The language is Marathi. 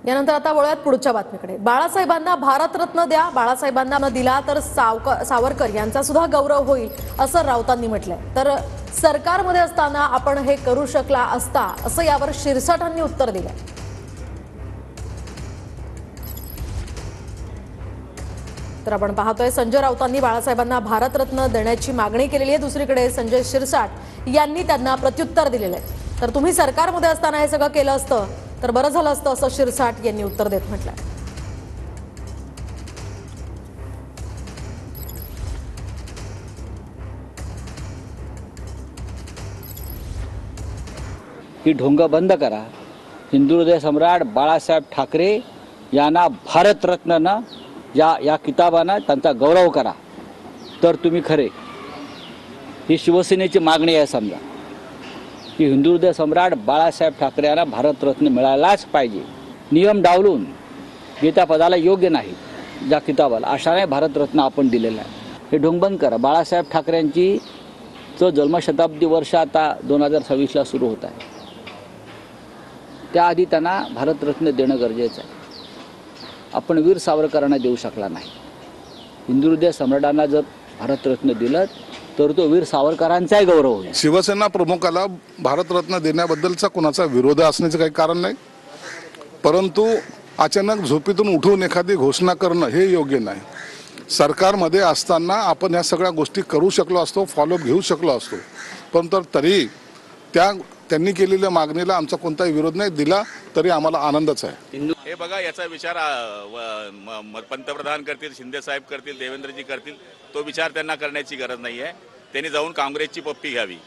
यानंतर आता वळूयात पुढच्या बातमीकडे। बाळासाहेबांना भारतरत्न द्या, बाळासाहेबांना न दिला तर सावरकर यांचा सुद्धा गौरव होईल असं राऊतांनी म्हटलंय। तर सरकारमध्ये असताना आपण हे करू शकला असता असं यावर शिरसाटांनी उत्तर दिलंय। तर आपण पाहतोय संजय राऊतांनी बाळासाहेबांना भारतरत्न देण्याची मागणी केलेली आहे। दुसरीकडे संजय शिरसाट यांनी त्यांना प्रत्युत्तर दिलेलं आहे। तर तुम्ही सरकारमध्ये असताना हे सगळं केलं असतं तर बरं झालं असतं असं शिरसाट यांनी उत्तर देत म्हटलंय। ही ढोंग बंद करा। हिंदू हृदय सम्राट बाळासाहेब ठाकरे यांना भारतरत्न या किताबानं त्यांचा गौरव करा तर तुम्ही खरे। ही शिवसेनेची मागणी आहे। समजा की हिंदू हृदय सम्राट बाळासाहेब ठाकरे यांना भारतरत्न मिळालाच पाहिजे। नियम डावलून गीता पदाला योग्य नाही ज्या किताबाला अशाने भारतरत्न आपण दिलेलं आहे। हे ढोंग बंद करा। बाळासाहेब ठाकरेंची जन्मशताब्दी वर्ष आता 2026ला सुरू होत आहे। त्याआधी त्यांना भारतरत्न देणं गरजेचं आहे। आपण वीर सावरकरांना देऊ शकला नाही। हिंदू हृदय सम्राटांना जर भारतरत्न दिलं तर तो वीर सावरकरांचाही गौरव होईल। शिवसेना प्रमुखाला भारतरत्न देण्याबद्दलचा कोणाचा विरोध असण्याचं काही कारण नाही, परंतु अचानक झोपेतून उठून एखादी घोषणा करणं हे योग्य नाही। सरकारमध्ये असताना आपण या सगळ्या गोष्टी करू शकलो असतो, फॉलोअप घेऊ शकलो असतो, पण तरी त्यांनी केलेल्या मागणीला आमचा कोणताही विरोध नाही। दिला तरी आम्हाला आनंदच आहे। हे बघा, याचा विचार पंतप्रधान करतील, शिंदे साहेब करतील, देवेंद्रजी करतील, तो विचार त्यांना करण्याची गरज नाही आहे। त्यांनी जाऊन काँग्रेसची पप्पी घ्यावी।